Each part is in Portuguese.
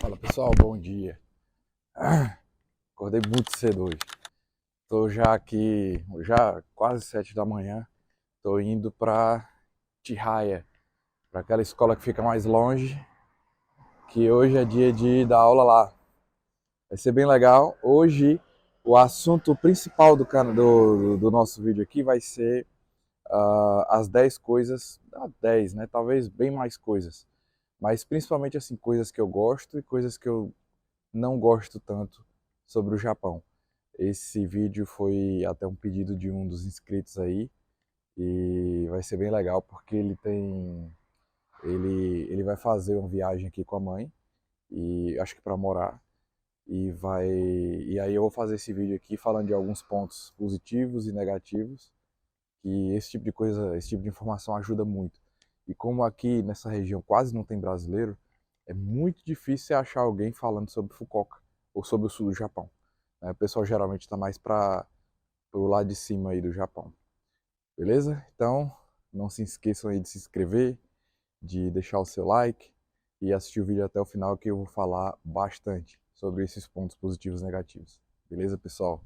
Fala pessoal, bom dia. Acordei muito cedo hoje. Tô já aqui, já quase 7 da manhã. Tô indo para Tirraia, para aquela escola que fica mais longe, que hoje é dia de dar aula lá. Vai ser bem legal. Hoje o assunto principal do nosso vídeo aqui vai ser as 10 coisas, 10, né? Talvez bem mais coisas. Mas principalmente assim, coisas que eu gosto e coisas que eu não gosto tanto sobre o Japão. Esse vídeo foi até um pedido de um dos inscritos aí e vai ser bem legal porque ele vai fazer uma viagem aqui com a mãe e acho que para morar e aí eu vou fazer esse vídeo aqui falando de alguns pontos positivos e negativos que esse tipo de coisa, esse tipo de informação ajuda muito. E como aqui nessa região quase não tem brasileiro, é muito difícil você achar alguém falando sobre Fukuoka ou sobre o sul do Japão. O pessoal geralmente está mais para o lado de cima aí do Japão. Beleza? Então, não se esqueçam aí de se inscrever, de deixar o seu like e assistir o vídeo até o final que eu vou falar bastante sobre esses pontos positivos e negativos. Beleza, pessoal?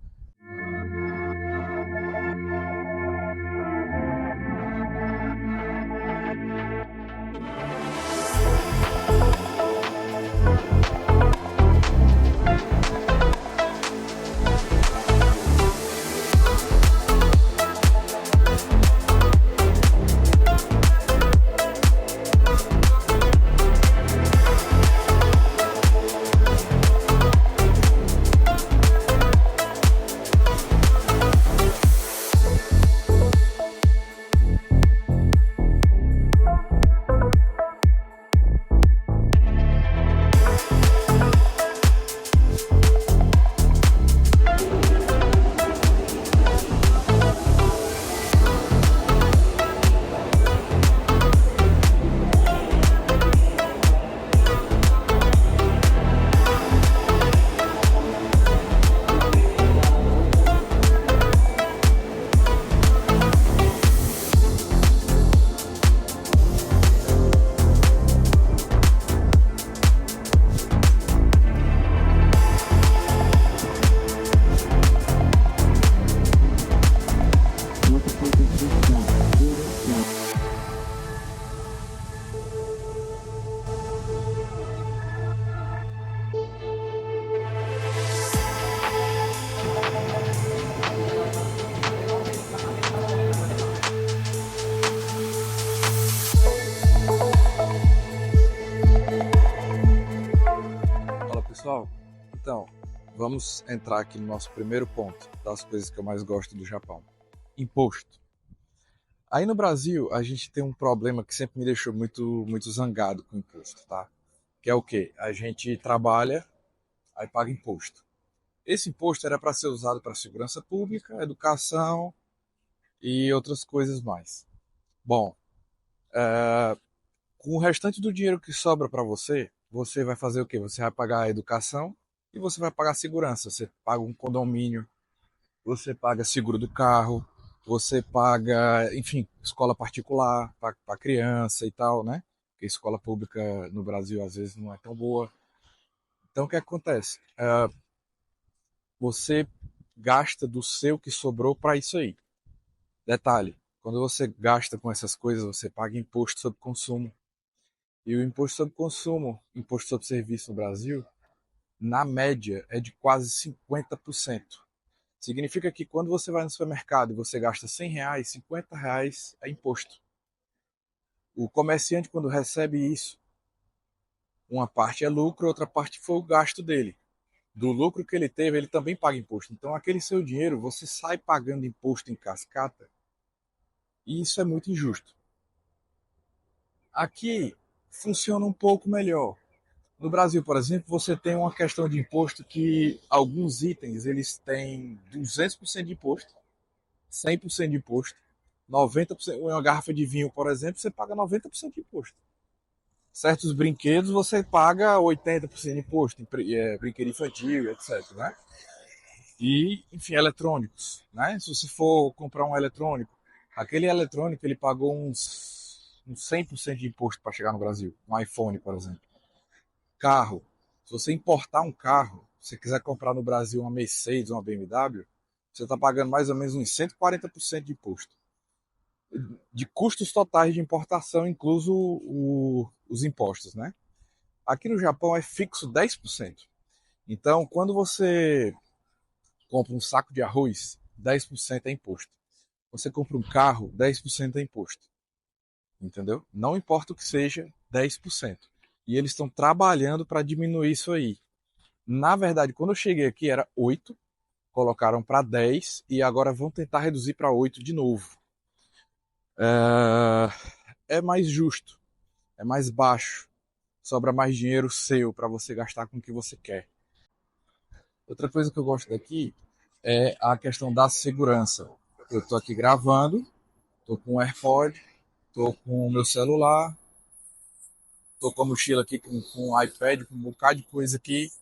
Fala pessoal, então vamos entrar aqui no nosso primeiro ponto das coisas que eu mais gosto do Japão: imposto. Aí no Brasil a gente tem um problema que sempre me deixou muito zangado com imposto, tá? Que é o quê? A gente trabalha, aí paga imposto. Esse imposto era para ser usado para segurança pública, educação e outras coisas mais. Bom, com o restante do dinheiro que sobra para você, você vai fazer o quê? Você vai pagar a educação e você vai pagar a segurança. Você paga um condomínio, você paga seguro do carro, você paga, enfim, escola particular para criança e tal, né? Porque escola pública no Brasil às vezes não é tão boa. Então o que acontece? Você gasta do seu que sobrou para isso aí. Detalhe, quando você gasta com essas coisas, você paga imposto sobre consumo. E o imposto sobre consumo, imposto sobre serviço no Brasil, na média, é de quase 50%. Significa que quando você vai no supermercado e você gasta R$ 100, R$ 50 é imposto. O comerciante, quando recebe isso, uma parte é lucro, outra parte foi o gasto dele. Do lucro que ele teve, ele também paga imposto. Então, aquele seu dinheiro, você sai pagando imposto em cascata, e isso é muito injusto. Aqui funciona um pouco melhor. No Brasil, por exemplo, você tem uma questão de imposto que alguns itens eles têm 200% de imposto, 100% de imposto, 90%. Uma garrafa de vinho, por exemplo, você paga 90% de imposto. Certos brinquedos você paga 80% de imposto, brinquedo infantil, etc. Né? E, enfim, eletrônicos. Né? Se você for comprar um eletrônico, aquele eletrônico ele pagou uns 100% de imposto para chegar no Brasil. Um iPhone, por exemplo. Carro. Se você importar um carro, se você quiser comprar no Brasil uma Mercedes, uma BMW, você está pagando mais ou menos uns 140% de imposto. De custos totais de importação, incluso os impostos, né? Aqui no Japão é fixo 10%. Então, quando você compra um saco de arroz, 10% é imposto. Você compra um carro, 10% é imposto. Entendeu? Não importa o que seja, 10%. E eles estão trabalhando para diminuir isso aí. Na verdade, quando eu cheguei aqui era 8, colocaram para 10 e agora vão tentar reduzir para 8 de novo. É mais justo, é mais baixo, sobra mais dinheiro seu para você gastar com o que você quer. Outra coisa que eu gosto daqui é a questão da segurança. Eu estou aqui gravando, estou com o AirPod, estou com o meu celular, estou com a mochila aqui com o iPad, com um bocado de coisa aqui,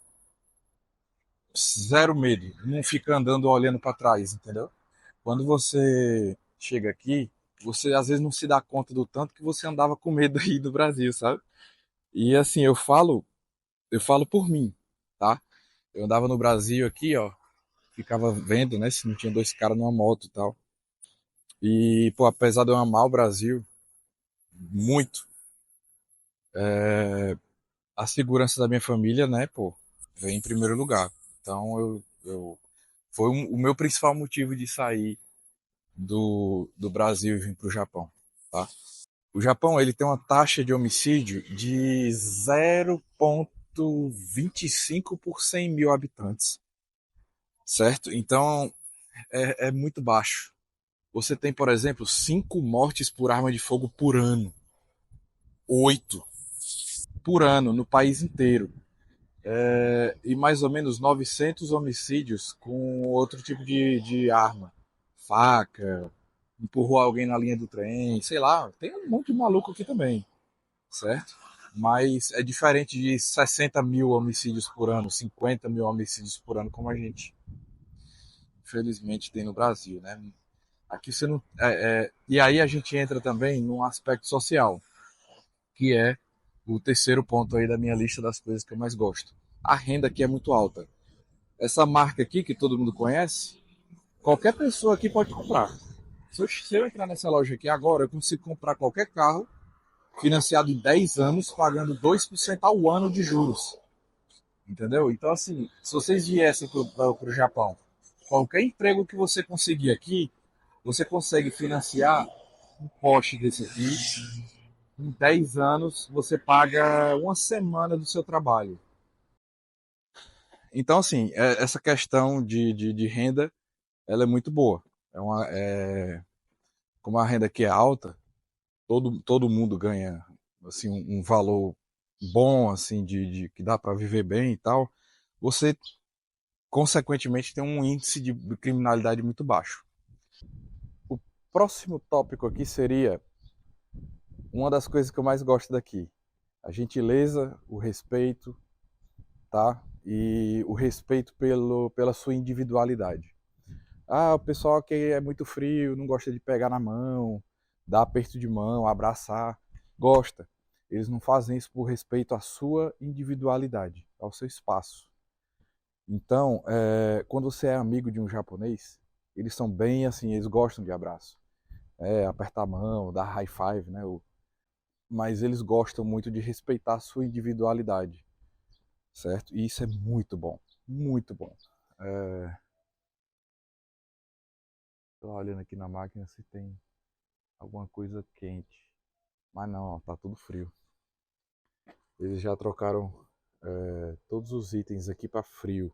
zero medo, não fica andando olhando para trás, entendeu? Quando você chega aqui, você às vezes não se dá conta do tanto que você andava com medo aí do Brasil, sabe? E assim, eu falo por mim, tá? Eu andava no Brasil aqui, ó, ficava vendo, né, se não tinha dois caras numa moto e tal. E, pô, apesar de eu amar o Brasil muito, a segurança da minha família, né, pô, vem em primeiro lugar. Então, foi o meu principal motivo de sair do Brasil e vir pro Japão, tá? O Japão, ele tem uma taxa de homicídio de 0,25 por 100 mil habitantes, certo? Então, é muito baixo. Você tem, por exemplo, 5 mortes por arma de fogo por ano. 8 por ano no país inteiro. E mais ou menos 900 homicídios com outro tipo de arma. Faca, empurrou alguém na linha do trem, sei lá. Tem um monte de maluco aqui também, certo? Mas é diferente de 60 mil homicídios por ano, 50 mil homicídios por ano, como a gente, infelizmente, tem no Brasil, né? Aqui você não. E aí a gente entra também num aspecto social, que é o terceiro ponto aí da minha lista das coisas que eu mais gosto. A renda aqui é muito alta. Essa marca aqui, que todo mundo conhece, qualquer pessoa aqui pode comprar. Se eu entrar nessa loja aqui agora, eu consigo comprar qualquer carro financiado em 10 anos, pagando 2% ao ano de juros. Entendeu? Então, assim, se vocês viessem para o Japão, qualquer emprego que você conseguir aqui, você consegue financiar um Porsche desse aqui. Em 10 anos, você paga uma semana do seu trabalho. Então, assim, essa questão de renda, ela é muito boa. Como a renda aqui é alta, todo mundo ganha assim, um valor bom, assim, que dá para viver bem e tal. Você, consequentemente, tem um índice de criminalidade muito baixo. O próximo tópico aqui seria uma das coisas que eu mais gosto daqui. A gentileza, o respeito, tá? E o respeito pela sua individualidade. Ah, o pessoal que é muito frio, não gosta de pegar na mão, dar aperto de mão, abraçar. Gosta. Eles não fazem isso por respeito à sua individualidade, ao seu espaço. Então, quando você é amigo de um japonês, eles são bem assim, eles gostam de abraço. Apertar a mão, dar high five, né? Mas eles gostam muito de respeitar a sua individualidade, certo? E isso é muito bom, muito bom. É, tô olhando aqui na máquina se tem alguma coisa quente. Mas não, ó, tá tudo frio. Eles já trocaram todos os itens aqui para frio,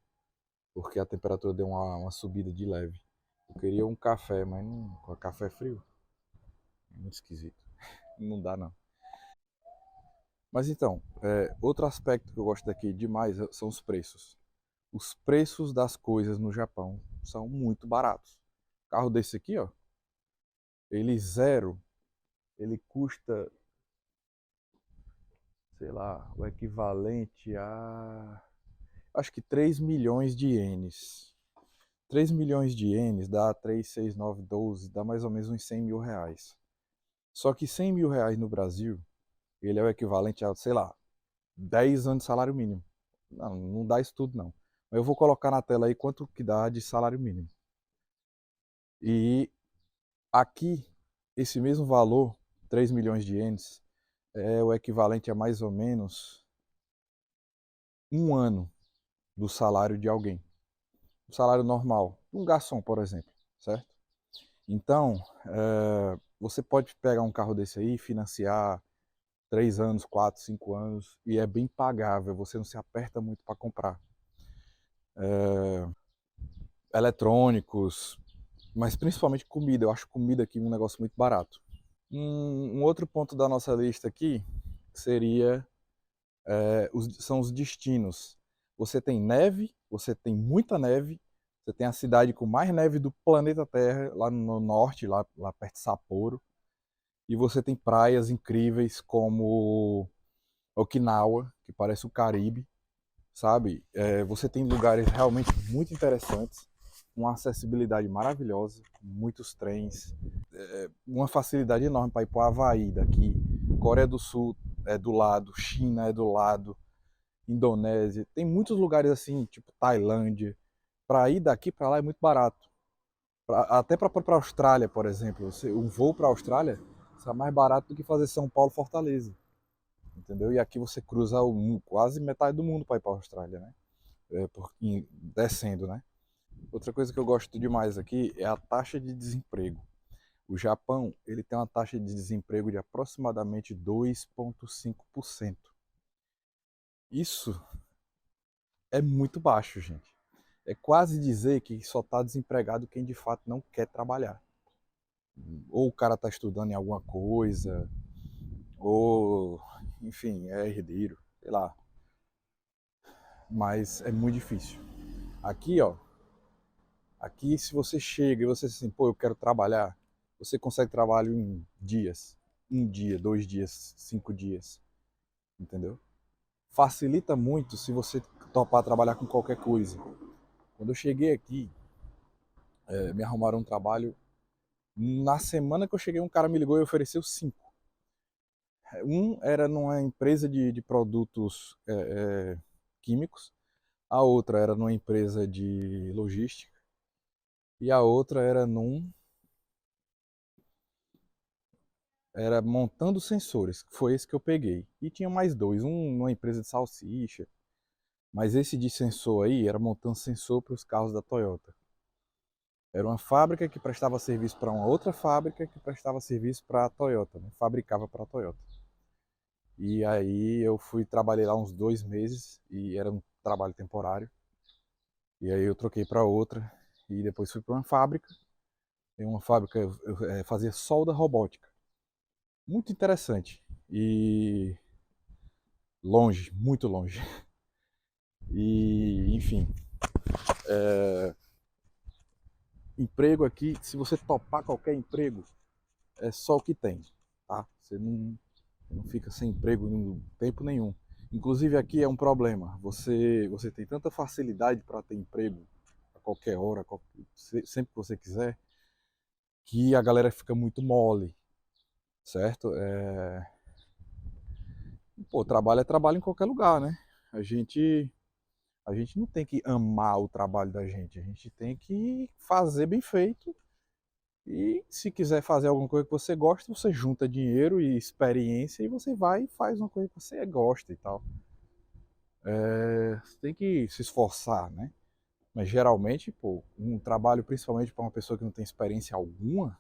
porque a temperatura deu uma subida de leve. Eu queria um café, mas não, com café frio, é muito esquisito. Não dá não. Mas então, outro aspecto que eu gosto daqui demais são os preços. Os preços das coisas no Japão são muito baratos. O carro desse aqui, ó, ele zero, ele custa, sei lá, o equivalente a acho que 3 milhões de ienes. 3 milhões de ienes dá 3, 6, 9, 12, dá mais ou menos uns 100 mil reais. Só que 100 mil reais no Brasil, ele é o equivalente a, sei lá, 10 anos de salário mínimo. Não, não dá isso tudo não. Eu vou colocar na tela aí quanto que dá de salário mínimo. E aqui, esse mesmo valor, 3 milhões de ienes, é o equivalente a mais ou menos um ano do salário de alguém. O salário normal, um garçom, por exemplo, certo? Então, você pode pegar um carro desse aí, financiar 3 anos, 4, 5 anos, e é bem pagável, você não se aperta muito para comprar. Eletrônicos, mas principalmente comida, eu acho comida aqui um negócio muito barato. Um outro ponto da nossa lista aqui seria são os destinos. Você tem neve, você tem muita neve, você tem a cidade com mais neve do planeta Terra, lá no norte, lá perto de Sapporo, e você tem praias incríveis como Okinawa, que parece o Caribe, sabe? Você tem lugares realmente muito interessantes, uma acessibilidade maravilhosa, muitos trens, uma facilidade enorme para ir para o Havaí daqui. Coreia do Sul é do lado, China é do lado, Indonésia, tem muitos lugares assim, tipo Tailândia. Para ir daqui para lá é muito barato. Até para a Austrália, por exemplo, um voo para a Austrália está mais barato do que fazer São Paulo-Fortaleza, entendeu? E aqui você cruza quase metade do mundo para ir para a Austrália, né? Descendo, né? Outra coisa que eu gosto demais aqui é a taxa de desemprego. O Japão, ele tem uma taxa de desemprego de aproximadamente 2,5%. Isso é muito baixo, gente. É quase dizer que só está desempregado quem de fato não quer trabalhar. Ou o cara está estudando em alguma coisa, ou, enfim, é herdeiro, sei lá. Mas é muito difícil. Aqui, ó, aqui se você chega e você diz assim, pô, eu quero trabalhar, você consegue trabalho em dias. Um dia, 2 dias, 5 dias, entendeu? Facilita muito se você topar trabalhar com qualquer coisa. Quando eu cheguei aqui, me arrumaram um trabalho. Na semana que eu cheguei, um cara me ligou e ofereceu 5. Um era numa empresa de produtos químicos, a outra era numa empresa de logística e a outra era montando sensores, que foi esse que eu peguei. E tinha mais dois, um numa empresa de salsicha, mas esse de sensor aí era montando sensor para os carros da Toyota. Era uma fábrica que prestava serviço para uma outra fábrica que prestava serviço para a Toyota, né? Fabricava para a Toyota. E aí eu trabalhei lá uns 2 meses e era um trabalho temporário. E aí eu troquei para outra e depois fui para uma fábrica. Em uma fábrica eu fazia solda robótica. Muito interessante. E longe, muito longe. E enfim, emprego aqui, se você topar qualquer emprego, é só o que tem, tá? Você não fica sem emprego em tempo nenhum. Inclusive aqui é um problema. Você tem tanta facilidade para ter emprego a qualquer hora, sempre que você quiser, que a galera fica muito mole, certo? Pô, trabalho é trabalho em qualquer lugar, né? A gente, a gente não tem que amar o trabalho da gente, a gente tem que fazer bem feito. E se quiser fazer alguma coisa que você gosta, você junta dinheiro e experiência e você vai e faz uma coisa que você gosta e tal. Você tem que se esforçar, né? Mas geralmente, pô, um trabalho principalmente para uma pessoa que não tem experiência alguma,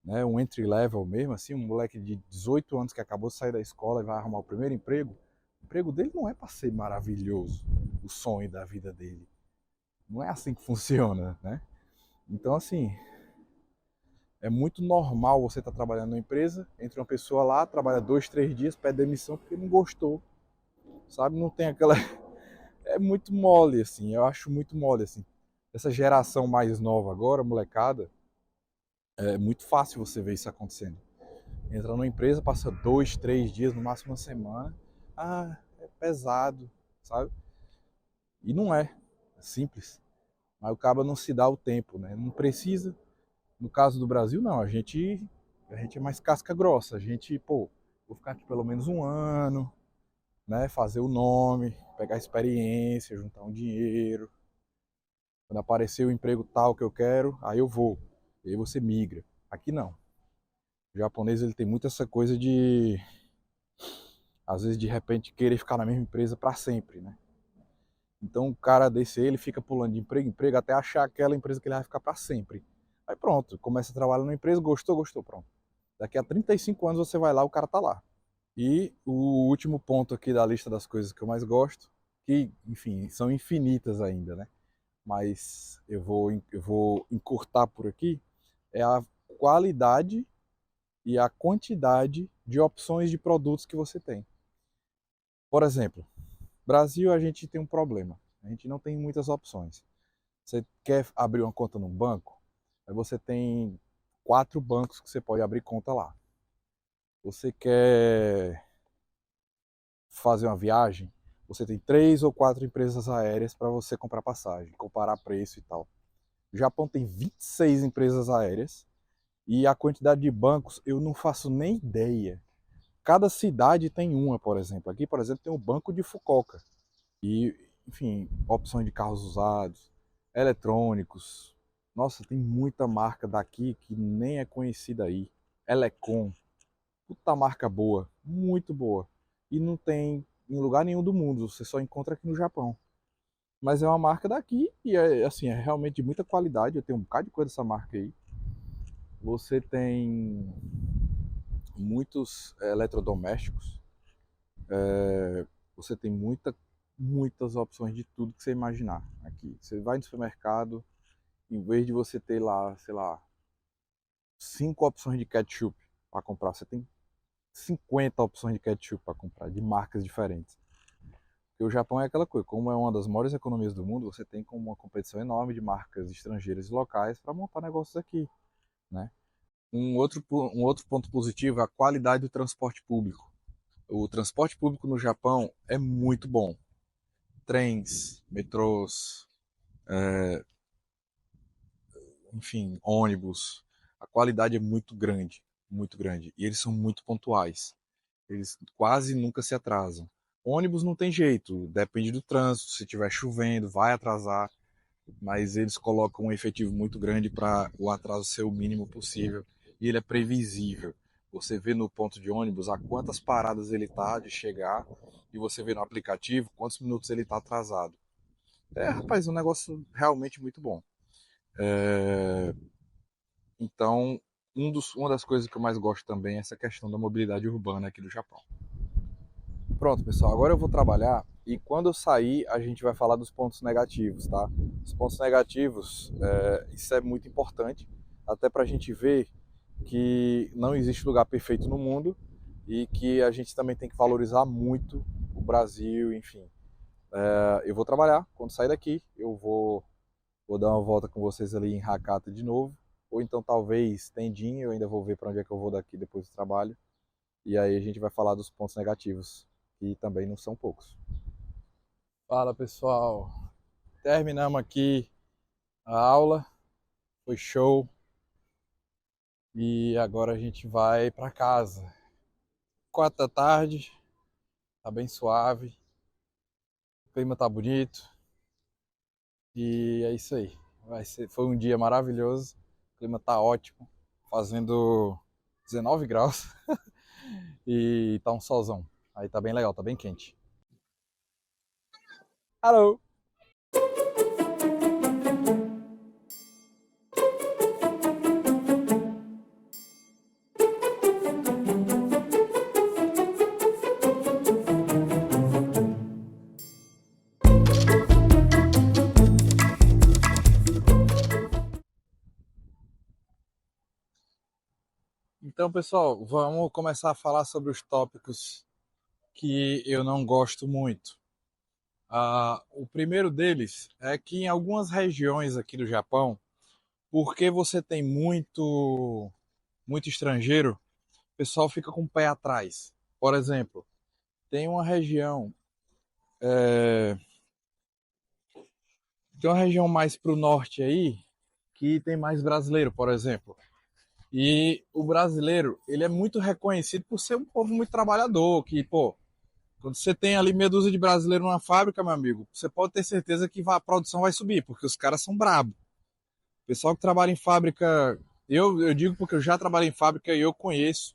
né, um entry level mesmo, assim, um moleque de 18 anos que acabou de sair da escola e vai arrumar o primeiro emprego, o emprego dele não é para ser maravilhoso, o sonho da vida dele. Não é assim que funciona, né? Então, assim, é muito normal você estar trabalhando numa empresa, entra uma pessoa lá, trabalha 2, 3 dias, pede demissão porque não gostou, sabe? Não tem aquela. É muito mole, assim, eu acho muito mole, assim. Essa geração mais nova agora, molecada, é muito fácil você ver isso acontecendo. Entra numa empresa, passa 2, 3 dias, no máximo uma semana. Ah, é pesado, sabe? E não é simples. Mas o cara não se dá o tempo, né? Não precisa. No caso do Brasil, não. A gente é mais casca grossa. A gente, pô, vou ficar aqui pelo menos um ano, né? Fazer o nome. pegar experiência, juntar um dinheiro. Quando aparecer o emprego tal que eu quero, aí eu vou. E aí você migra. Aqui não. O japonês ele tem muito essa coisa de, às vezes, de repente, querer ficar na mesma empresa para sempre, né? Então, o cara desse aí, ele fica pulando de emprego em emprego até achar aquela empresa que ele vai ficar para sempre. Aí pronto, começa a trabalhar numa empresa, gostou, pronto. Daqui a 35 anos você vai lá, o cara tá lá. E o último ponto aqui da lista das coisas que eu mais gosto, que, enfim, são infinitas ainda, né? Mas eu vou encurtar por aqui, é a qualidade e a quantidade de opções de produtos que você tem. Por exemplo, Brasil a gente tem um problema. A gente não tem muitas opções. Você quer abrir uma conta num banco, aí você tem 4 bancos que você pode abrir conta lá. Você quer fazer uma viagem, você tem 3 ou 4 empresas aéreas para você comprar passagem, comparar preço e tal. O Japão tem 26 empresas aéreas e a quantidade de bancos eu não faço nem ideia. Cada cidade tem uma, por exemplo. Aqui, por exemplo, tem o Banco de Fukuoka. E, enfim, opções de carros usados, eletrônicos. Nossa, tem muita marca daqui que nem é conhecida aí. Elecom, puta marca boa, muito boa. E não tem em lugar nenhum do mundo, você só encontra aqui no Japão. Mas é uma marca daqui e é assim, é realmente de muita qualidade. Eu tenho um bocado de coisa dessa marca aí. Você tem muitos eletrodomésticos. Você tem muitas opções de tudo que você imaginar aqui. Você vai no supermercado, em vez de você ter lá, sei lá, 5 opções de ketchup para comprar, você tem 50 opções de ketchup para comprar, de marcas diferentes. Porque o Japão é aquela coisa, como é uma das maiores economias do mundo, você tem como uma competição enorme de marcas estrangeiras e locais para montar negócios aqui, né? Um outro ponto positivo é a qualidade do transporte público. O transporte público no Japão é muito bom. Trens, metrôs, enfim, ônibus. A qualidade é muito grande, muito grande. E eles são muito pontuais. Eles quase nunca se atrasam. Ônibus não tem jeito, depende do trânsito. Se estiver chovendo, vai atrasar. Mas eles colocam um efetivo muito grande para o atraso ser o mínimo possível. E ele é previsível. Você vê no ponto de ônibus a quantas paradas ele está de chegar e você vê no aplicativo quantos minutos ele está atrasado. É, rapaz, um negócio realmente muito bom. É, então, uma das coisas que eu mais gosto também é essa questão da mobilidade urbana aqui do Japão. Pronto, pessoal, agora eu vou trabalhar e quando eu sair a gente vai falar dos pontos negativos, tá? Os pontos negativos, isso é muito importante, até para a gente ver que não existe lugar perfeito no mundo e que a gente também tem que valorizar muito o Brasil, enfim. Eu vou trabalhar, quando sair daqui eu vou dar uma volta com vocês ali em Hakata de novo, ou então talvez Tendim, eu ainda vou ver para onde é que eu vou daqui depois do trabalho, e aí a gente vai falar dos pontos negativos, que também não são poucos. Fala pessoal, terminamos aqui a aula, foi show, e agora a gente vai para casa. 4 da tarde, tá bem suave, o clima tá bonito, e é isso aí. Foi um dia maravilhoso, o clima tá ótimo, fazendo 19 graus. E tá um solzão. Aí tá bem legal, tá bem quente. Alô! Então, pessoal, vamos começar a falar sobre os tópicos que eu não gosto muito. O primeiro deles é que em algumas regiões aqui do Japão, porque você tem muito estrangeiro, o pessoal fica com o pé atrás. Por exemplo, tem uma região, é, tem uma região mais para o norte aí que tem mais brasileiro, por exemplo. E o brasileiro, ele é muito reconhecido por ser um povo muito trabalhador, que, pô, Quando você tem ali meia dúzia de brasileiros numa fábrica, meu amigo, você pode ter certeza que a produção vai subir, porque os caras são brabos. O pessoal que trabalha em fábrica, eu digo porque eu já trabalhei em fábrica e eu conheço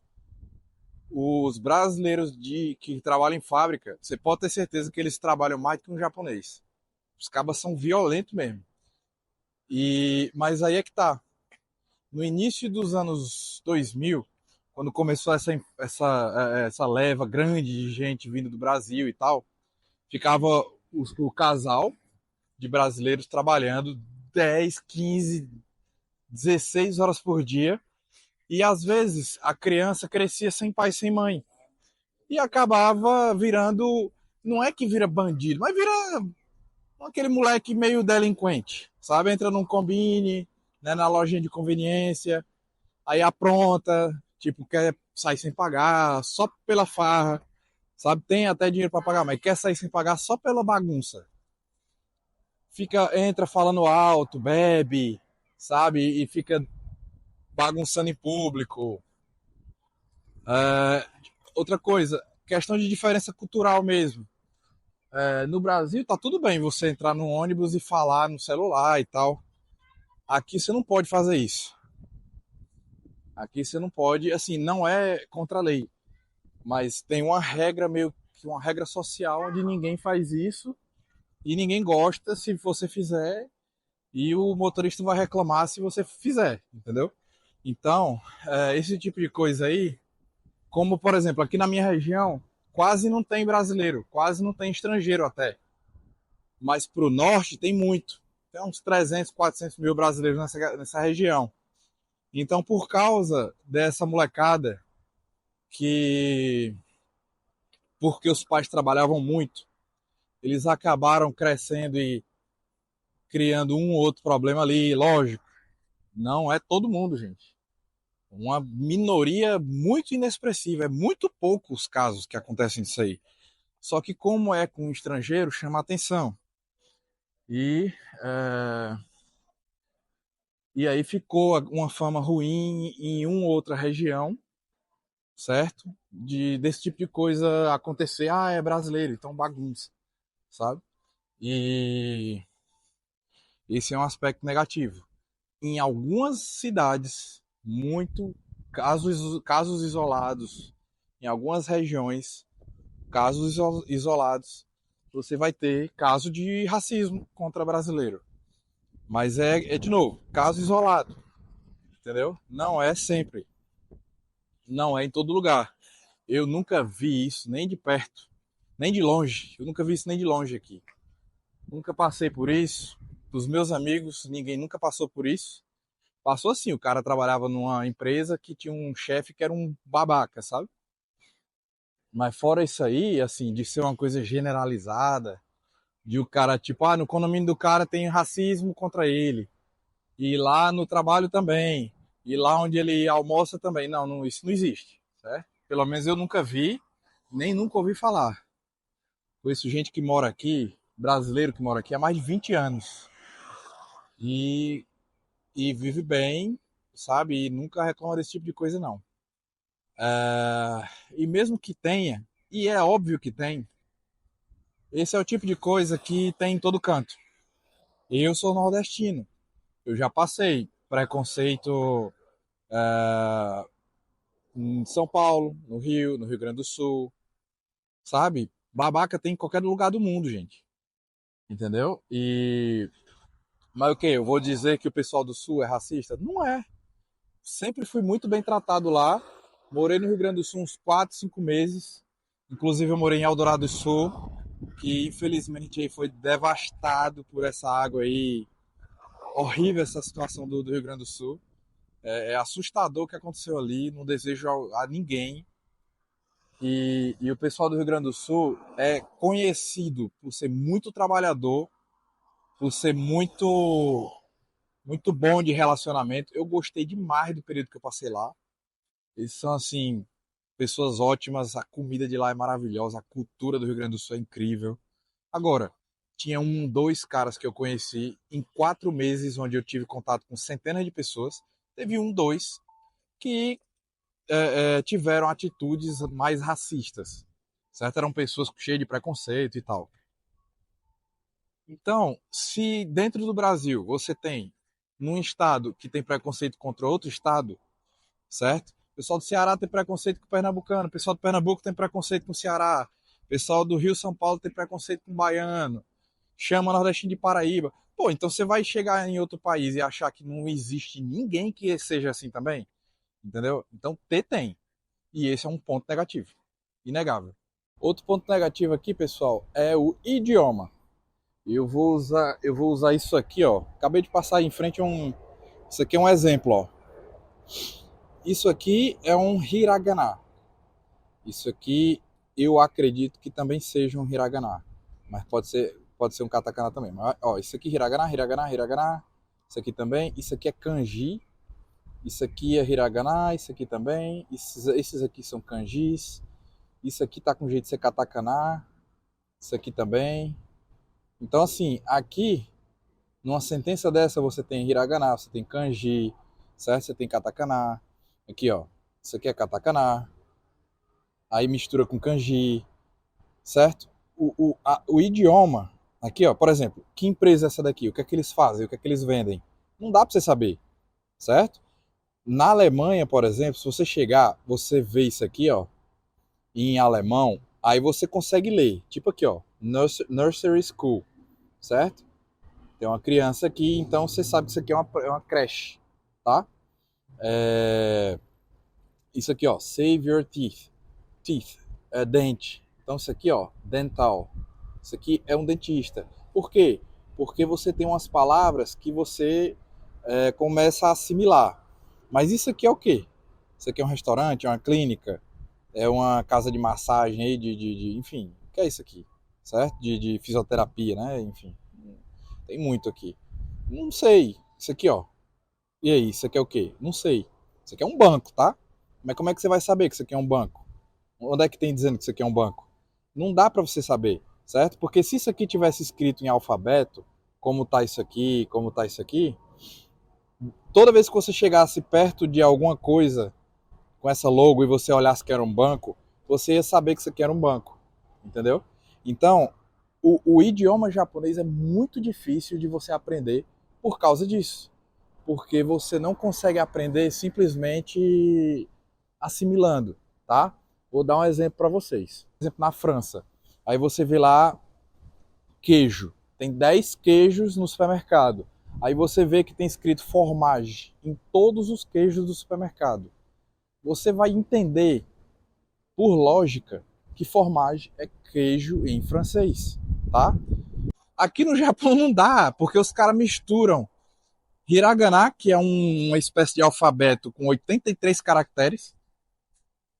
os brasileiros que trabalham em fábrica. Você pode ter certeza que eles trabalham mais do que um japonês. Os cabas são violentos mesmo. Mas aí é que tá. No início dos anos 2000, quando começou essa leva grande de gente vindo do Brasil e tal, ficava o casal de brasileiros trabalhando 10, 15, 16 horas por dia. E às vezes a criança crescia sem pai e sem mãe. E acabava virando. Não é que vira bandido, mas vira aquele moleque meio delinquente. Sabe? Entra num combine, né, na lojinha de conveniência, aí apronta, tipo, quer sair sem pagar, só pela farra. Sabe? Tem até dinheiro para pagar, mas quer sair sem pagar só pela bagunça. Entra falando alto, bebe, sabe? E fica bagunçando em público. Outra coisa, questão de diferença cultural mesmo. No Brasil tá tudo bem você entrar no ônibus e falar no celular e tal. Aqui você não pode fazer isso. Aqui você não pode, assim, não é contra a lei, mas tem uma regra meio que uma regra social onde ninguém faz isso e ninguém gosta se você fizer e o motorista vai reclamar se você fizer, entendeu? Então, esse tipo de coisa aí, como por exemplo, aqui na minha região, quase não tem brasileiro, quase não tem estrangeiro até. Mas pro norte tem muito. Tem uns 300, 400 mil brasileiros nessa região. Então, por causa dessa molecada que, porque os pais trabalhavam muito, eles acabaram crescendo e criando um ou outro problema ali, lógico. Não é todo mundo, gente. Uma minoria muito inexpressiva, é muito poucos casos que acontecem disso aí. Só que como é com um estrangeiro, chama atenção. E, é, e aí ficou uma fama ruim em uma ou outra região, certo? Desse tipo de coisa acontecer, é brasileiro, então bagunça, sabe? E esse é um aspecto negativo. Em algumas cidades, muito casos isolados, em algumas regiões, casos isolados, você vai ter caso de racismo contra brasileiro. Mas de novo, caso isolado, entendeu? Não é sempre. Não é em todo lugar. Eu nunca vi isso nem de perto, nem de longe. Eu nunca vi isso nem de longe aqui. Nunca passei por isso. Dos meus amigos, ninguém nunca passou por isso. Passou assim, o cara trabalhava numa empresa que tinha um chefe que era um babaca, sabe? Mas fora isso aí, assim, de ser uma coisa generalizada, de o cara, tipo, no condomínio do cara tem racismo contra ele. E lá no trabalho também. E lá onde ele almoça também. Não, não, isso não existe, certo? Pelo menos eu nunca vi, nem nunca ouvi falar. Conheço gente que mora aqui, brasileiro que mora aqui há mais de 20 anos. E, e vive bem, sabe? E nunca reclama desse tipo de coisa, não. E mesmo que tenha, e é óbvio que tem, esse é o tipo de coisa que tem em todo canto. Eu sou nordestino, eu já passei preconceito em São Paulo, no Rio Grande do Sul, sabe? Babaca tem em qualquer lugar do mundo, gente. Entendeu? Mas o que? Eu vou dizer que o pessoal do Sul é racista? Não é. Sempre fui muito bem tratado lá. Morei no Rio Grande do Sul uns 4, 5 meses. Inclusive eu morei em Eldorado do Sul, que infelizmente aí foi devastado por essa água aí. Horrível essa situação do Rio Grande do Sul. É assustador o que aconteceu ali. Não desejo a ninguém. E o pessoal do Rio Grande do Sul é conhecido por ser muito trabalhador, por ser muito bom de relacionamento. Eu gostei demais do período que eu passei lá. Eles são, assim, pessoas ótimas, a comida de lá é maravilhosa, a cultura do Rio Grande do Sul é incrível. Agora, tinha dois caras que eu conheci em 4 meses, onde eu tive contato com centenas de pessoas. Teve dois, que tiveram atitudes mais racistas, certo? Eram pessoas cheias de preconceito e tal. Então, se dentro do Brasil você tem num estado que tem preconceito contra outro estado, certo? O pessoal do Ceará tem preconceito com o pernambucano, o pessoal do Pernambuco tem preconceito com o Ceará, o pessoal do Rio São Paulo tem preconceito com o baiano, chama nordestino de Paraíba. Pô, então você vai chegar em outro país e achar que não existe ninguém que seja assim também, entendeu? Então ter tem. E esse é um ponto negativo, inegável. Outro ponto negativo aqui, pessoal, é o idioma. Eu vou usar isso aqui, ó. Acabei de passar em frente a um. Isso aqui é um exemplo, ó. Isso aqui é um hiragana. Isso aqui eu acredito que também seja um hiragana, mas pode ser um katakana também. Mas, ó, isso aqui hiragana, hiragana, hiragana. Isso aqui também. Isso aqui é kanji. Isso aqui é hiragana, isso aqui também. Esses aqui são kanjis. Isso aqui tá com jeito de ser katakana. Isso aqui também. Então, assim, aqui, numa sentença dessa, você tem hiragana, você tem kanji, certo? Você tem katakana. Aqui, ó. Isso aqui é katakana. Aí mistura com kanji, certo? O idioma, aqui, ó, por exemplo, que empresa é essa daqui? O que é que eles fazem? O que é que eles vendem? Não dá para você saber, certo? Na Alemanha, por exemplo, se você chegar, você vê isso aqui, ó, em alemão, aí você consegue ler. Tipo aqui, ó, nursery school, certo? Tem uma criança aqui, então você sabe que isso aqui é uma creche, tá? É... Isso aqui, ó, save your teeth. Teeth, é dente. Então isso aqui, ó, dental. Isso aqui é um dentista. Por quê? Porque você tem umas palavras que você começa a assimilar. Mas isso aqui é o quê? Isso aqui é um restaurante, é uma clínica, é uma casa de massagem aí, enfim, o que é isso aqui? Certo? De fisioterapia, né? Enfim, tem muito aqui. Não sei. Isso aqui, ó. E aí, isso aqui é o quê? Não sei. Isso aqui é um banco, tá? Mas como é que você vai saber que isso aqui é um banco? Onde é que tem dizendo que isso aqui é um banco? Não dá para você saber, certo? Porque se isso aqui tivesse escrito em alfabeto, como tá isso aqui, como tá isso aqui, toda vez que você chegasse perto de alguma coisa com essa logo e você olhasse que era um banco, você ia saber que isso aqui era um banco, entendeu? Então, o idioma japonês é muito difícil de você aprender por causa disso. Porque você não consegue aprender simplesmente assimilando, tá? Vou dar um exemplo para vocês. Por exemplo, na França. Aí você vê lá queijo. Tem 10 queijos no supermercado. Aí você vê que tem escrito fromage em todos os queijos do supermercado. Você vai entender, por lógica, que fromage é queijo em francês, tá? Aqui no Japão não dá, porque os caras misturam hiragana, que é uma espécie de alfabeto com 83 caracteres.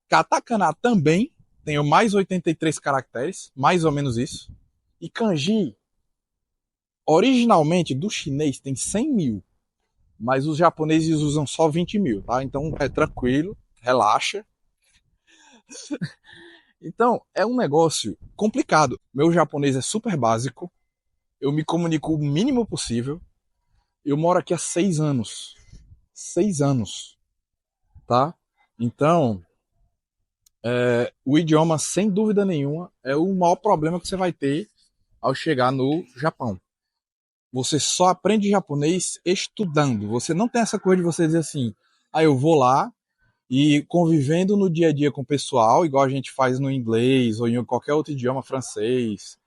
Katakana também tem mais 83 caracteres, mais ou menos isso. E kanji, originalmente do chinês, tem 100 mil, mas os japoneses usam só 20 mil, tá? Então é tranquilo, relaxa. Então é um negócio complicado. Meu japonês é super básico, eu me comunico o mínimo possível. Eu moro aqui há 6 anos. 6 anos, tá? Então, o idioma, sem dúvida nenhuma, é o maior problema que você vai ter ao chegar no Japão. Você só aprende japonês estudando. Você não tem essa coisa de você dizer assim, eu vou lá e convivendo no dia a dia com o pessoal, igual a gente faz no inglês ou em qualquer outro idioma, francês,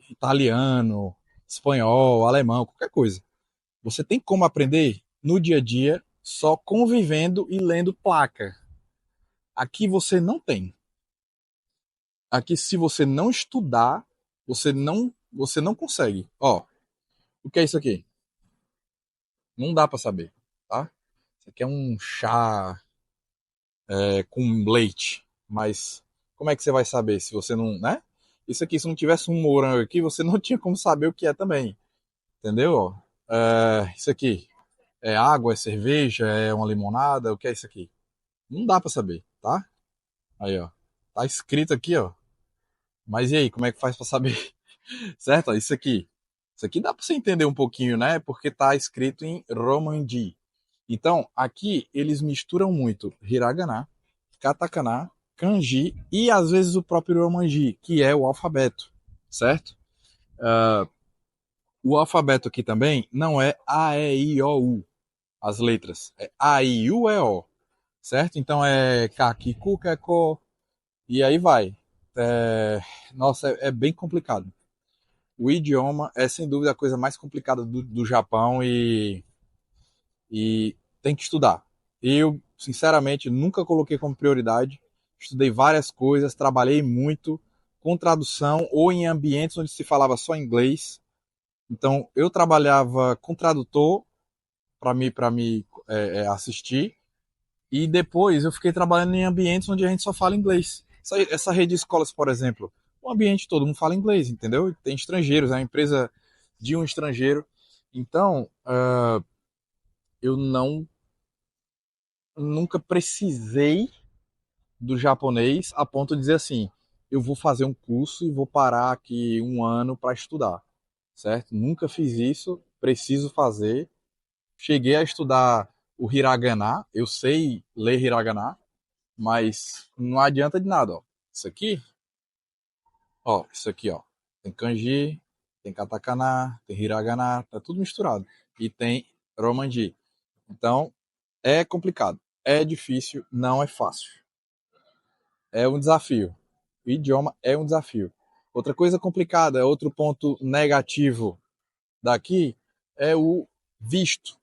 italiano, espanhol, alemão, qualquer coisa. Você tem como aprender no dia a dia só convivendo e lendo placa. Aqui você não tem. Aqui, se você não estudar, você não consegue. Ó, o que é isso aqui? Não dá para saber, tá? Isso aqui é um chá com leite, mas como é que você vai saber se você não, né? Isso aqui, se não tivesse um morango aqui, você não tinha como saber o que é também, entendeu? Isso aqui é água, é cerveja, é uma limonada, o que é isso aqui? Não dá para saber, tá? Aí, ó, tá escrito aqui, ó. Mas e aí, como é que faz para saber? Certo? Ó, isso aqui. Isso aqui dá para você entender um pouquinho, né? Porque tá escrito em Romanji. Então, aqui eles misturam muito hiragana, katakana, kanji e às vezes o próprio romanji, que é o alfabeto, certo? O alfabeto aqui também não é A, E, I, O, U, as letras. É A, I, U, E, O, certo? Então é Ka, Ki, Ku, Ke, Ko, e aí vai. É... Nossa, é bem complicado. O idioma é sem dúvida a coisa mais complicada do Japão e tem que estudar. Eu, sinceramente, nunca coloquei como prioridade. Estudei várias coisas, trabalhei muito com tradução ou em ambientes onde se falava só inglês. Então, eu trabalhava com tradutor para me assistir e depois eu fiquei trabalhando em ambientes onde a gente só fala inglês. Essa rede de escolas, por exemplo, o ambiente todo mundo fala inglês, entendeu? Tem estrangeiros, é uma empresa de um estrangeiro. Então, eu não nunca precisei do japonês a ponto de dizer assim, eu vou fazer um curso e vou parar aqui um ano para estudar, certo? Nunca fiz isso, preciso fazer. Cheguei a estudar o hiragana, eu sei ler hiragana, mas não adianta de nada, ó. Isso aqui, ó, tem kanji, tem katakana, tem hiragana, tá tudo misturado. E tem romanji. Então, é complicado, é difícil, não é fácil. É um desafio. O idioma é um desafio. Outra coisa complicada, outro ponto negativo daqui é o visto.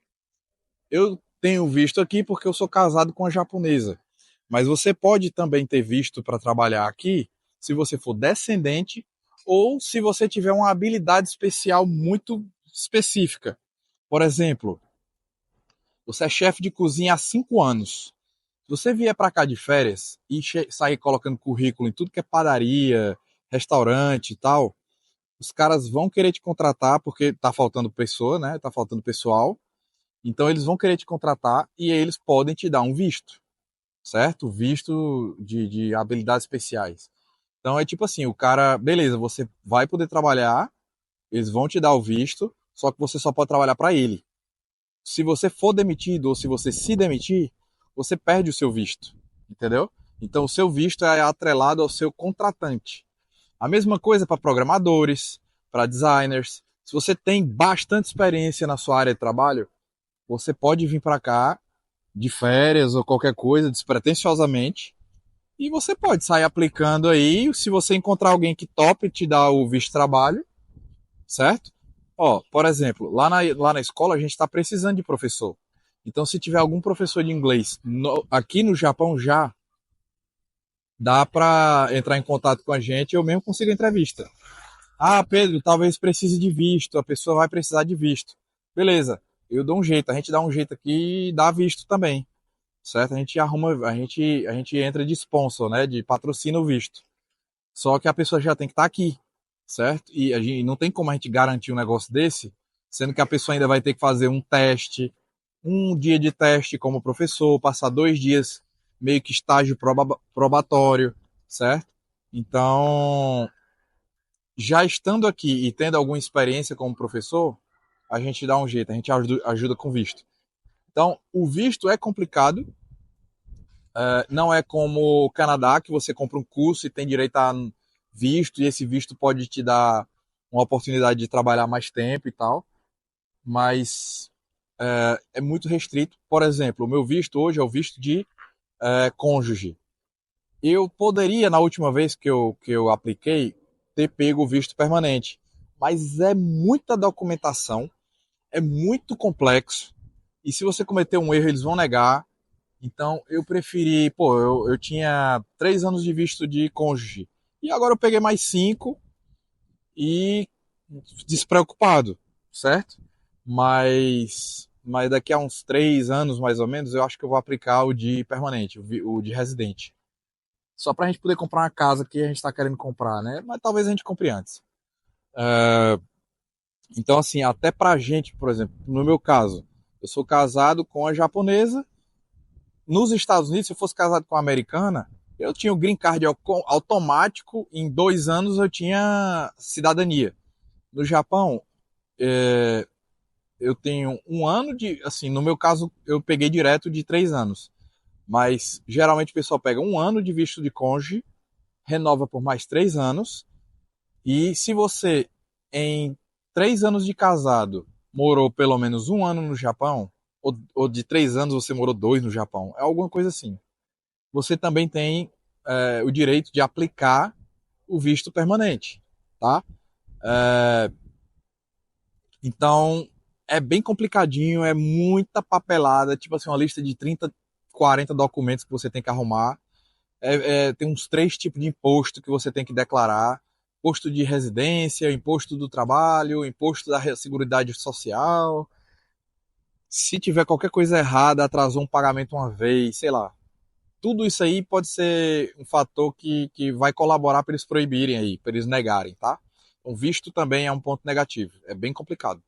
Eu tenho visto aqui porque eu sou casado com a japonesa. Mas você pode também ter visto para trabalhar aqui se você for descendente ou se você tiver uma habilidade especial muito específica. Por exemplo, você é chefe de cozinha há 5 anos. Se você vier para cá de férias e sair colocando currículo em tudo que é padaria, restaurante e tal, os caras vão querer te contratar porque tá faltando pessoa, né? Tá faltando pessoal. Então eles vão querer te contratar e eles podem te dar um visto, certo? Visto de habilidades especiais. Então é tipo assim, o cara, beleza, você vai poder trabalhar, eles vão te dar o visto, só que você só pode trabalhar para ele. Se você for demitido ou se você se demitir, você perde o seu visto, entendeu? Então o seu visto é atrelado ao seu contratante. A mesma coisa para programadores, para designers. Se você tem bastante experiência na sua área de trabalho, você pode vir para cá de férias ou qualquer coisa, despretensiosamente, e você pode sair aplicando aí. Se você encontrar alguém que tope te dar o visto de trabalho, certo? Ó, por exemplo, lá na escola a gente está precisando de professor. Então, se tiver algum professor de inglês aqui no Japão já, dá para entrar em contato com a gente, eu mesmo consigo entrevista. Ah, Pedro, talvez precise de visto, a pessoa vai precisar de visto. Beleza, eu dou um jeito, a gente dá um jeito aqui e dá visto também, certo? A gente arruma, a gente entra de sponsor, né, de patrocínio visto. Só que a pessoa já tem que estar aqui, certo? E a gente não tem como a gente garantir um negócio desse, sendo que a pessoa ainda vai ter que fazer um teste, um dia de teste como professor, passar 2 dias meio que estágio probatório, certo? Então, já estando aqui e tendo alguma experiência como professor, a gente dá um jeito, a gente ajuda com visto. Então, o visto é complicado, não é como o Canadá, que você compra um curso e tem direito a visto, e esse visto pode te dar uma oportunidade de trabalhar mais tempo e tal, mas é muito restrito. Por exemplo, o meu visto hoje é o visto de cônjuge. Eu poderia, na última vez que eu apliquei, ter pego o visto permanente, mas é muita documentação, é muito complexo, e se você cometer um erro, eles vão negar. Então eu preferi, pô, eu tinha 3 anos de visto de cônjuge. E agora eu peguei mais 5 e despreocupado, certo? Mas daqui a uns 3 anos, mais ou menos, eu acho que eu vou aplicar o de permanente, o de residente. Só pra gente poder comprar uma casa que a gente tá querendo comprar, né? Mas talvez a gente compre antes. Então, assim, até pra gente, por exemplo, no meu caso, eu sou casado com a japonesa. Nos Estados Unidos, se eu fosse casado com uma americana, eu tinha o green card automático, em 2 anos eu tinha cidadania. No Japão, eu tenho um ano de. Assim, no meu caso, eu peguei direto de 3 anos. Mas geralmente o pessoal pega 1 ano de visto de cônjuge, renova por mais 3 anos, e se você em 3 anos de casado morou pelo menos 1 ano no Japão, ou de 3 anos você morou 2 no Japão, é alguma coisa assim. Você também tem o direito de aplicar o visto permanente, tá? Então, é bem complicadinho, é muita papelada, tipo assim, uma lista de 30, 40 documentos que você tem que arrumar. Tem uns 3 tipos de imposto que você tem que declarar: imposto de residência, imposto do trabalho, imposto da Seguridade Social. Se tiver qualquer coisa errada, atrasou um pagamento uma vez, sei lá. Tudo isso aí pode ser um fator que vai colaborar para eles proibirem aí, para eles negarem, tá? O visto também é um ponto negativo. É bem complicado.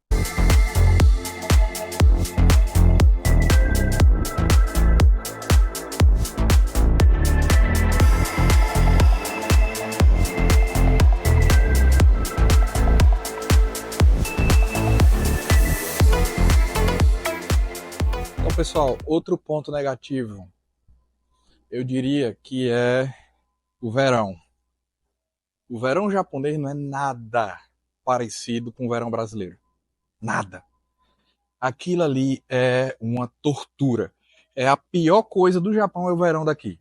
Então, pessoal, outro ponto negativo, eu diria que é o verão. O verão japonês não é nada parecido com o verão brasileiro. Nada. Aquilo ali é uma tortura. É a pior coisa do Japão, é o verão daqui.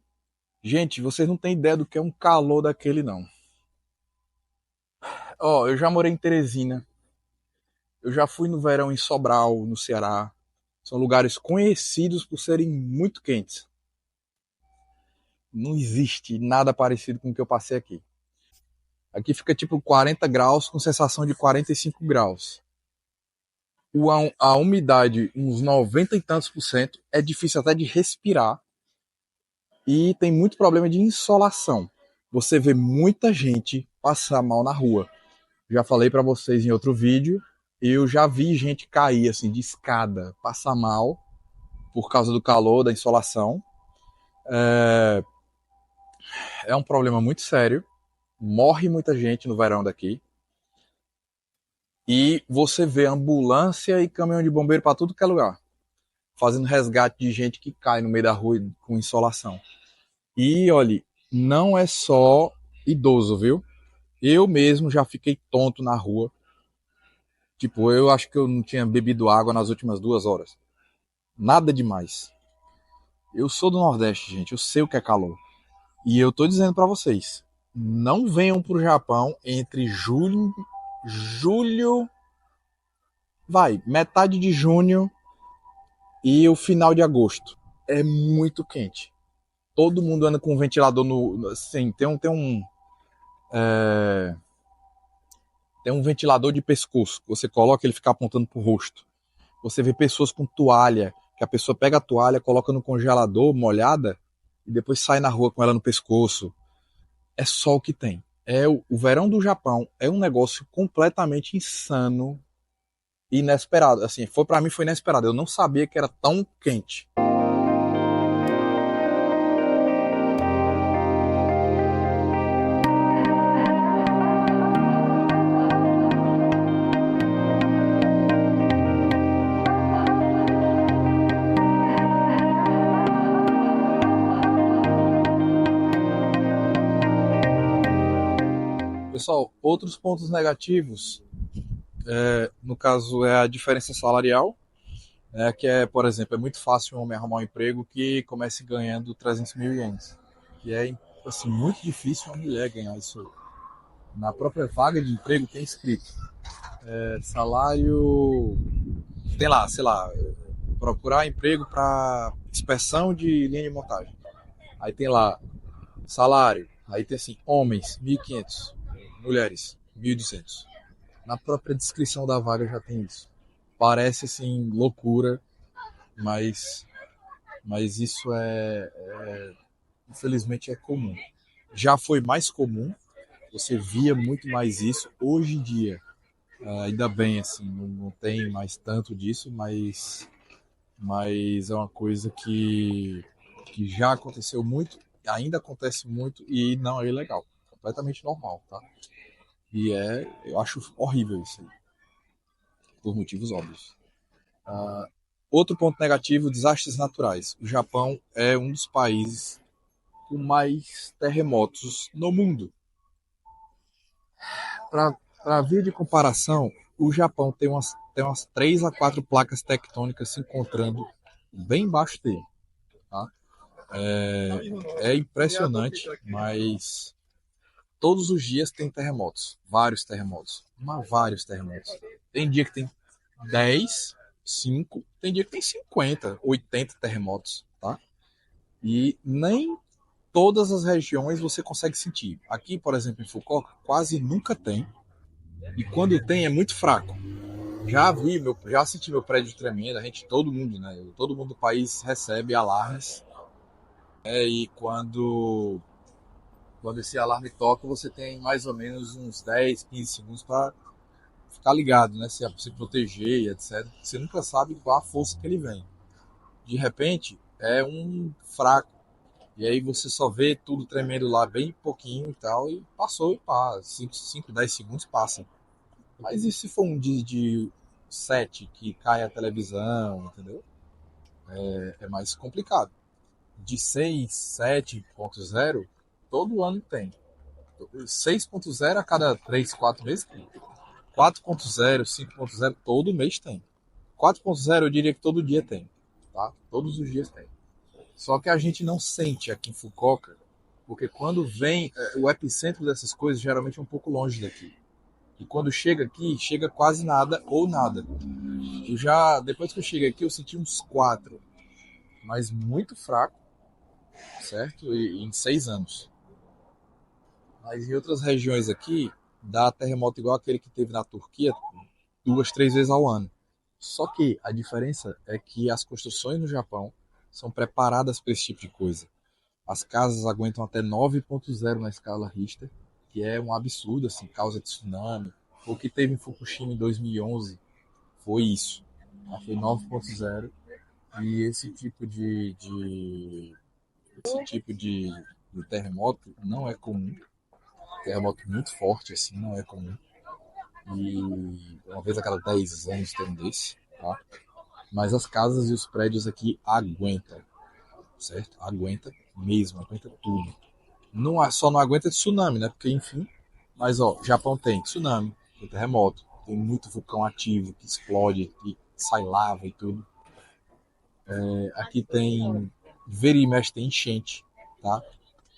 Gente, vocês não têm ideia do que é um calor daquele, não. Ó, eu já morei em Teresina. Eu já fui no verão em Sobral, no Ceará. São lugares conhecidos por serem muito quentes. Não existe nada parecido com o que eu passei aqui. Aqui fica tipo 40 graus com sensação de 45 graus. A umidade, uns 90 e tantos por cento, é difícil até de respirar. E tem muito problema de insolação. Você vê muita gente passar mal na rua. Já falei para vocês em outro vídeo, eu já vi gente cair assim de escada, passar mal por causa do calor, da insolação. É um problema muito sério. Morre muita gente no verão daqui. E você vê ambulância e caminhão de bombeiro para tudo que é lugar, fazendo resgate de gente que cai no meio da rua com insolação. E olha, não é só idoso, viu? Eu mesmo já fiquei tonto na rua. Tipo, eu acho que eu não tinha bebido água nas últimas 2 horas. Nada demais. Eu sou do Nordeste, gente. Eu sei o que é calor. E eu tô dizendo para vocês, não venham pro Japão entre julho, metade de junho e o final de agosto. É muito quente. Todo mundo anda com um ventilador assim, tem um ventilador de pescoço. Você coloca, ele fica apontando pro rosto. Você vê pessoas com toalha, que a pessoa pega a toalha, coloca no congelador molhada e depois sai na rua com ela no pescoço. É só o que tem. O verão do Japão é um negócio completamente insano, inesperado. Assim, para mim foi inesperado. Eu não sabia que era tão quente. Pessoal, outros pontos negativos, no caso, é a diferença salarial, que é, por exemplo, é muito fácil um homem arrumar um emprego que comece ganhando 300 mil ienes. E é assim, muito difícil uma mulher ganhar isso. Na própria vaga de emprego tem escrito salário, tem lá, sei lá, procurar emprego para inspeção de linha de montagem. Aí tem lá salário, aí tem assim, homens 1.500, mulheres 1.200. Na própria descrição da vaga já tem isso. Parece assim loucura, mas isso infelizmente é comum. Já foi mais comum, você via muito mais isso. Hoje em dia, ainda bem assim, não tem mais tanto disso, mas é uma coisa que já aconteceu muito, ainda acontece muito e não é ilegal, completamente normal, tá? E eu acho horrível isso aí, por motivos óbvios. Outro ponto negativo, desastres naturais. O Japão é um dos países com mais terremotos no mundo. Para vir de comparação, o Japão tem umas 3 a 4 placas tectônicas se encontrando bem embaixo dele. Tá? É impressionante, mas todos os dias tem terremotos. Vários terremotos. Mas vários terremotos. Tem dia que tem 10, 5, tem dia que tem 50, 80 terremotos. Tá? E nem todas as regiões você consegue sentir. Aqui, por exemplo, em Fukuoka, quase nunca tem. E quando tem, é muito fraco. Já senti meu prédio tremendo, todo mundo, né? Todo mundo do país recebe alarmes. E quando esse alarme toca, você tem mais ou menos uns 10, 15 segundos para ficar ligado, né? Se proteger e etc. Você nunca sabe qual a força que ele vem. De repente, é um fraco. E aí você só vê tudo tremendo lá bem pouquinho e tal, e passou e passa. 5, 10 segundos passa. Mas e se for um de 7 que cai a televisão, entendeu? É mais complicado. De 6, 7.0, todo ano tem. 6.0 a cada 3, 4 meses tem. 4.0, 5.0, todo mês tem. 4.0 eu diria que todo dia tem. Tá? Todos os dias tem. Só que a gente não sente aqui em Fukuoka, porque quando vem, o epicentro dessas coisas geralmente é um pouco longe daqui. E quando chega aqui, chega quase nada ou nada. Depois que eu cheguei aqui, eu senti uns 4, mas muito fraco, certo? E em 6 anos. Mas em outras regiões aqui, dá terremoto igual aquele que teve na Turquia, 2, 3 vezes ao ano. Só que a diferença é que as construções no Japão são preparadas para esse tipo de coisa. As casas aguentam até 9.0 na escala Richter, que é um absurdo, assim, causa de tsunami. O que teve em Fukushima em 2011 foi isso. Foi 9.0. E esse tipo de terremoto não é comum. Terremoto muito forte, assim, não é comum. E uma vez a cada 10 anos tem um desse, tá? Mas as casas e os prédios aqui aguentam, certo? Aguenta mesmo, aguenta tudo. Só não aguenta tsunami, né? Porque, enfim. Mas, ó, Japão tem tsunami, tem terremoto, tem muito vulcão ativo que explode e sai lava e tudo. Aqui tem. Vira e mexe tem enchente, tá?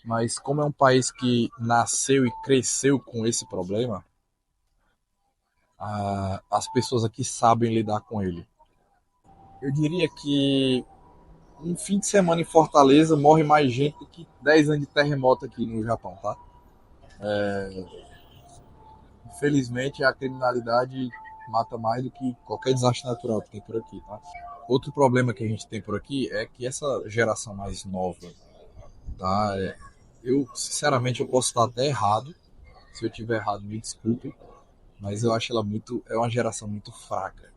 Mas como é um país que nasceu e cresceu com esse problema, as pessoas aqui sabem lidar com ele. Eu diria que um fim de semana em Fortaleza morre mais gente do que 10 anos de terremoto aqui no Japão, tá? Infelizmente, a criminalidade mata mais do que qualquer desastre natural que tem por aqui, tá? Outro problema que a gente tem por aqui é que essa geração mais nova, tá? Sinceramente, eu posso estar até errado. Se eu tiver errado, me desculpe. Mas eu acho ela é uma geração muito fraca,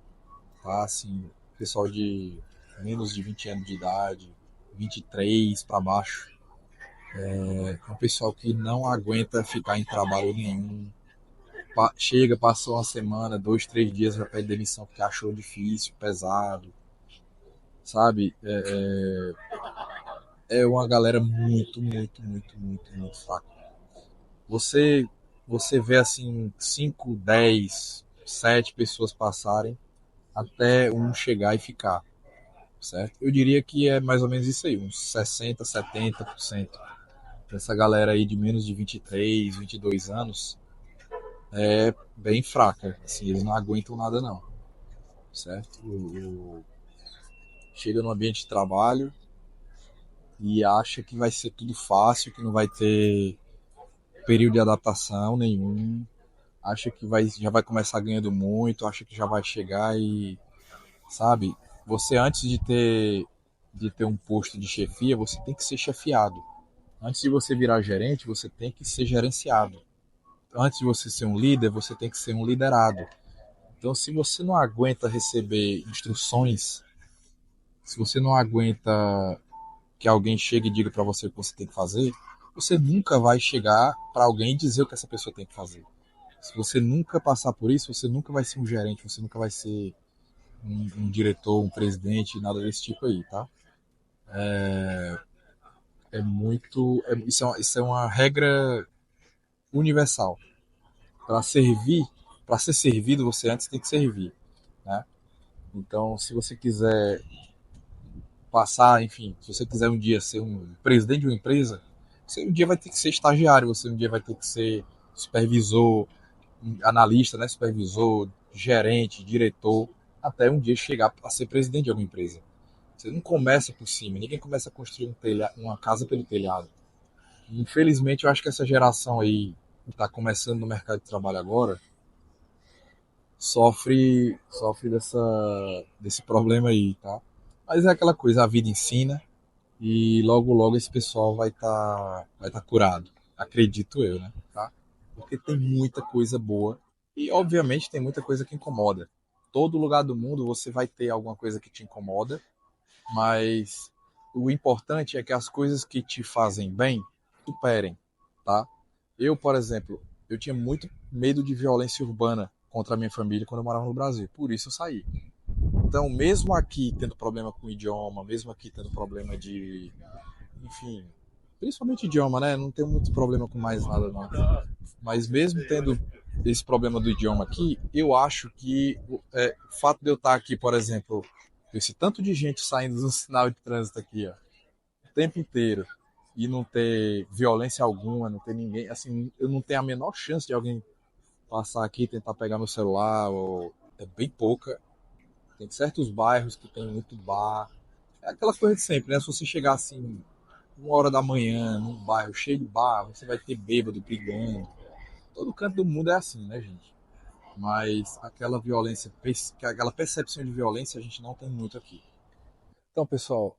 tá? Assim, pessoal de menos de 20 anos de idade, 23 para baixo, é um pessoal que não aguenta ficar em trabalho nenhum. Chega, passou uma semana, 2, 3 dias, vai pedir demissão porque achou difícil, pesado, sabe? É uma galera muito, muito, muito, muito, muito fraca. Você, você vê assim 5, 10, 7 pessoas passarem até um chegar e ficar, certo? Eu diria que é mais ou menos isso aí, uns 60, 70% dessa galera aí de menos de 23, 22 anos é bem fraca, assim, eles não aguentam nada não, certo? Chega no ambiente de trabalho e acha que vai ser tudo fácil, que não vai ter período de adaptação nenhum, acha que já vai começar ganhando muito, acha que já vai chegar e, sabe, você antes de ter um posto de chefia, você tem que ser chefiado. Antes de você virar gerente, você tem que ser gerenciado. Antes de você ser um líder, você tem que ser um liderado. Então, se você não aguenta receber instruções, se você não aguenta que alguém chegue e diga para você o que você tem que fazer, você nunca vai chegar para alguém e dizer o que essa pessoa tem que fazer. Se você nunca passar por isso, você nunca vai ser um gerente, você nunca vai ser um diretor, um presidente, nada desse tipo aí, tá? É muito. Isso é uma regra universal. Para servir, para ser servido, você antes tem que servir, né? Então, se você quiser passar, enfim, se você quiser um dia ser um presidente de uma empresa, você um dia vai ter que ser estagiário, você um dia vai ter que ser supervisor, analista, né, supervisor, gerente, diretor, até um dia chegar a ser presidente de alguma empresa. Você não começa por cima, ninguém começa a construir uma casa pelo telhado. Infelizmente, eu acho que essa geração aí que está começando no mercado de trabalho agora sofre desse problema aí, tá? Mas é aquela coisa, a vida ensina e logo logo esse pessoal vai tá curado, acredito eu, né? Tá? Porque tem muita coisa boa e obviamente tem muita coisa que incomoda. Todo lugar do mundo você vai ter alguma coisa que te incomoda, mas o importante é que as coisas que te fazem bem superem, tá? Eu, por exemplo, eu tinha muito medo de violência urbana contra a minha família quando eu morava no Brasil, por isso eu saí. Então, mesmo aqui tendo problema com o idioma, mesmo aqui tendo problema de, enfim, principalmente idioma, né? Não tenho muito problema com mais nada não. Mas mesmo tendo esse problema do idioma aqui, eu acho que o fato de eu estar aqui, por exemplo, esse tanto de gente saindo do sinal de trânsito aqui, ó, o tempo inteiro, e não ter violência alguma, não ter ninguém, assim, eu não tenho a menor chance de alguém passar aqui e tentar pegar meu celular, ou é bem pouca. Tem certos bairros que tem muito bar. É aquela coisa de sempre, né? Se você chegar assim, 1 hora da manhã, num bairro cheio de bar, você vai ter bêbado brigando. Todo canto do mundo é assim, né, gente? Mas aquela violência, aquela percepção de violência a gente não tem muito aqui. Então, pessoal,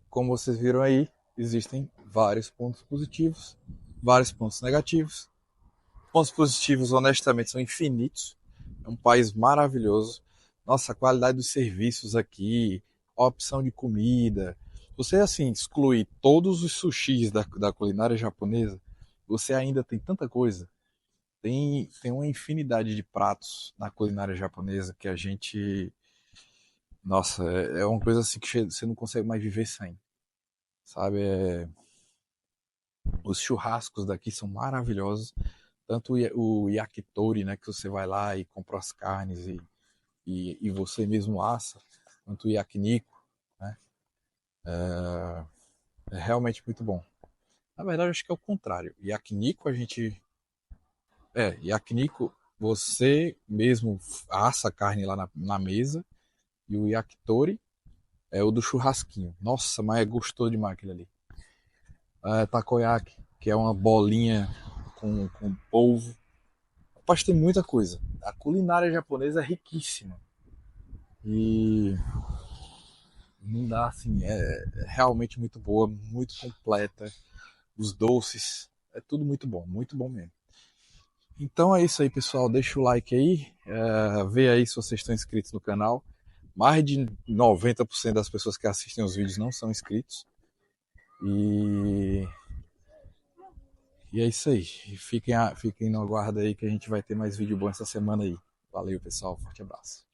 como vocês viram aí, existem vários pontos positivos, vários pontos negativos. Pontos positivos, honestamente, são infinitos. É um país maravilhoso. Nossa, a qualidade dos serviços aqui, a opção de comida. Você, assim, exclui todos os sushis da culinária japonesa, você ainda tem tanta coisa. Tem uma infinidade de pratos na culinária japonesa que a gente. Nossa, é uma coisa assim que você não consegue mais viver sem. Sabe? Os churrascos daqui são maravilhosos. Tanto o yakitori, né, que você vai lá e compra as carnes e você mesmo assa, quanto o yakiniku, né, é realmente muito bom. Na verdade, acho que é o contrário. Yakiniku a gente... yakiniku você mesmo assa a carne lá na mesa e o yakitori é o do churrasquinho. Nossa, mas é gostoso demais aquele ali. Takoyaki, que é uma bolinha com polvo. Rapaz, tem muita coisa. A culinária japonesa é riquíssima. E não dá assim, é realmente muito boa, muito completa. Os doces, é tudo muito bom mesmo. Então é isso aí, pessoal. Deixa o like aí, vê aí se vocês estão inscritos no canal. Mais de 90% das pessoas que assistem os vídeos não são inscritos. E, e é isso aí. Fiquem no aguardo aí que a gente vai ter mais vídeo bom essa semana aí. Valeu, pessoal. Forte abraço.